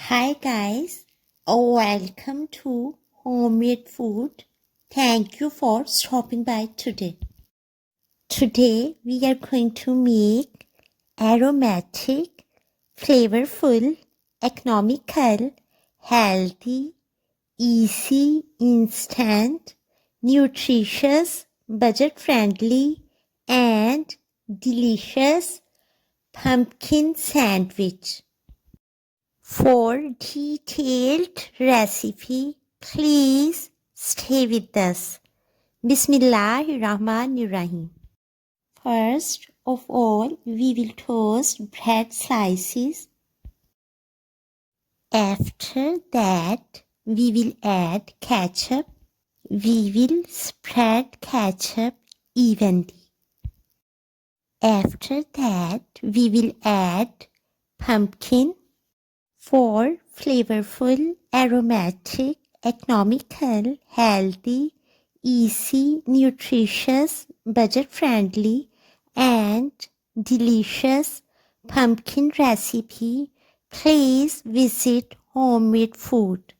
Hi guys, welcome to Homemade Food. Thank you for stopping by today. Today we are going to make aromatic, flavorful, economical, healthy, easy, instant, nutritious, budget-friendly and delicious pumpkin sandwich. For detailed recipe, please stay with us. Bismillahirrahmanirrahim. First of all, we will toast bread slices. After that, we will add ketchup. We will spread ketchup evenly. After that, we will add pumpkin. For flavorful, aromatic, economical, healthy, easy, nutritious, budget-friendly, and delicious pumpkin recipe, please visit Homemade Food.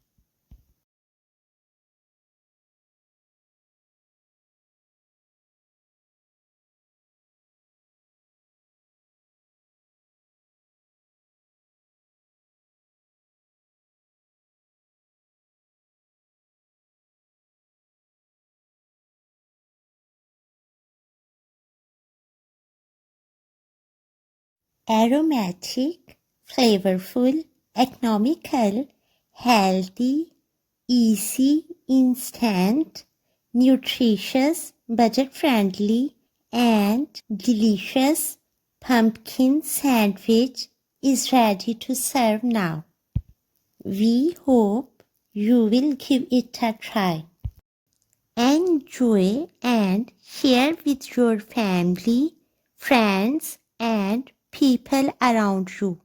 Aromatic, flavorful, economical, healthy, easy, instant, nutritious, budget-friendly, and delicious pumpkin sandwich is ready to serve now. We hope you will give it a try. Enjoy and share with your family, friends, and people around you.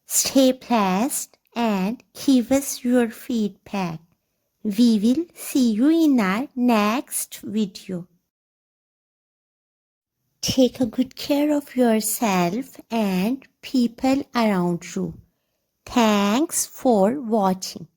Stay blessed and give us your feedback. We will see you in our next video. Take a good care of yourself and people around you. Thanks for watching.